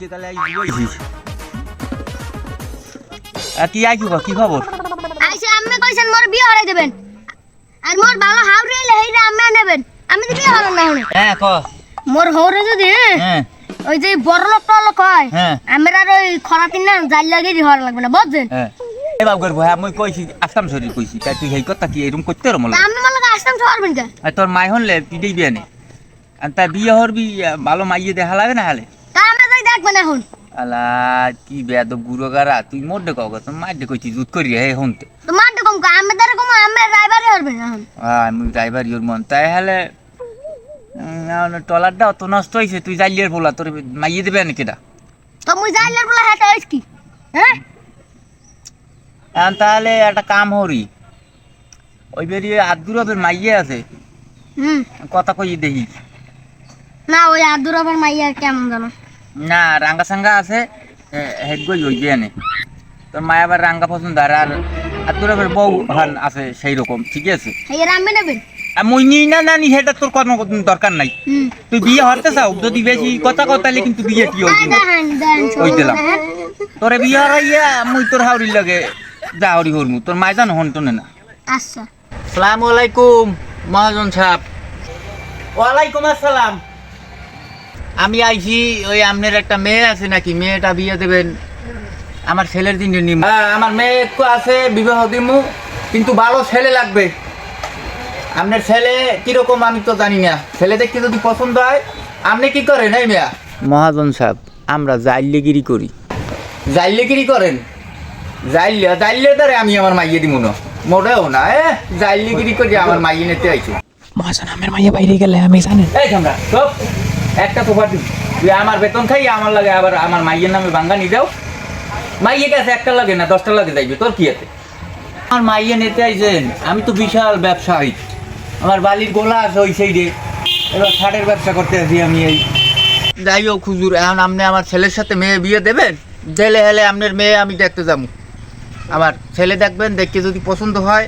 যে তাহলে বইছিস কি আইছু কি খবর আইছে আম্মে কইছেন মোর বিয়ে হরে দেবেন আর মোর ভালো হাওরে এলে হেইরা আম্মে নেবেন আমি তো বিয়ে হলাম না হনে হ্যাঁ ক মোর হরে যদি হ্যাঁ ওই যে বড় লোক টলক হয় হ্যাঁ আমার আর ওই খরাতিন না জাল লাগি হওয়ার লাগবে না বুঝছেন হ্যাঁ এ বাবু গর ভাই আমি কইছি আসাম শরীর কইছি তাই তুই হেই কথা কি এরকম করতে রমল আমি মনে লাগে আসতাম ছাড়বেন কে আর তোর মাই হনলে পিটেই বিয়ে নে আর তার বিয়ে হরবি ভালো মাইয়ে দেখা লাগে না হালে তা আমরা যাই দেখবেন এখন আলা কি বেয়াদব গুরগারা তুই মোর দে কও তোর মাই দে কইছি জুত করি হে হনতে তো মার দেখম কা আমি তারে কম আমি ড্রাইভারই হরবেন এখন আমি ড্রাইভার ইওর মন তাই হালে টলারটা অত নষ্ট হয়েছে তুই জাইলিয়ার বলা তোর মাইয়ে দেবে নাকি এটা তো মুই যাইলার বলা হেটা হইছ কি হ্যাঁ এখন তাহলে একটা কাম হরি ওই বেরিয়ে আদুরবের মাইয়ে আছে কথা কই দেখি না ওই আদুরবের মাইয়া কেমন জানো না রাঙ্গা সাঙ্গা আছে হেড গই ওই বিয়ানে তোর মায়া আবার রাঙ্গা পছন্দ আর আদুরবের বউ হান আছে সেই রকম ঠিক আছে এই রামবে নেবেন মুই নি না না নি সেটা তোর কোনো দরকার নাই তুই বিয়ে হতে চাও যদি বেশি কথা কথালে কিন্তু বিয়ে কি হইবে ওই দিলাম তোরে বিয়ে হরাইয়া মুই তোর হাউরির লাগে যা হরি হরমু তোর মাই জান হন তো না আচ্ছা আসসালামু আলাইকুম মহাজন সাহেব ওয়ালাইকুম আসসালাম আমি আইছি ওই আপনার একটা মেয়ে আছে নাকি মেয়েটা বিয়ে দেবেন আমার ছেলের দিন নিম আমার মেয়ে একটু আছে বিবাহ দিমু কিন্তু ভালো ছেলে লাগবে আপনার ছেলে কিরকম আমি তো জানি না ছেলে দেখতে যদি পছন্দ হয় আপনি কি করেন এই মেয়া মহাজন সাহেব আমরা জাইলেগিরি করি জাইলেগিরি করেন জাইলে ধরে আমি আমার মাইয়ে দিব না মোটেও না জাইলেগিরি করে আমার মাইয়ে নিতে আইছি মহাজন আমার মাইয়া বাইরে গেলে আমি জানি এই আমরা সব একটা প্রপার্টি তুই আমার বেতন খাই আমার লাগে আবার আমার মাইয়ের নামে ভাঙ্গা নিয়ে যাও মাইয়ে গেছে একটা লাগে না 10টা লাগে যাইবে তোর কি আছে আমার মাইয়ে নিতে আইছেন আমি তো বিশাল ব্যবসায়ী আমার বালির গোলা আছে ওই সাইডে এবার ছাড়ের ব্যবসা করতে আছি আমি এই যাই হোক হুজুর এখন আপনি আমার ছেলের সাথে মেয়ে বিয়ে দেবেন দিলে হেলে আপনার মেয়ে আমি দেখতে যাবো আমার ছেলে দেখবেন দেখতে যদি পছন্দ হয়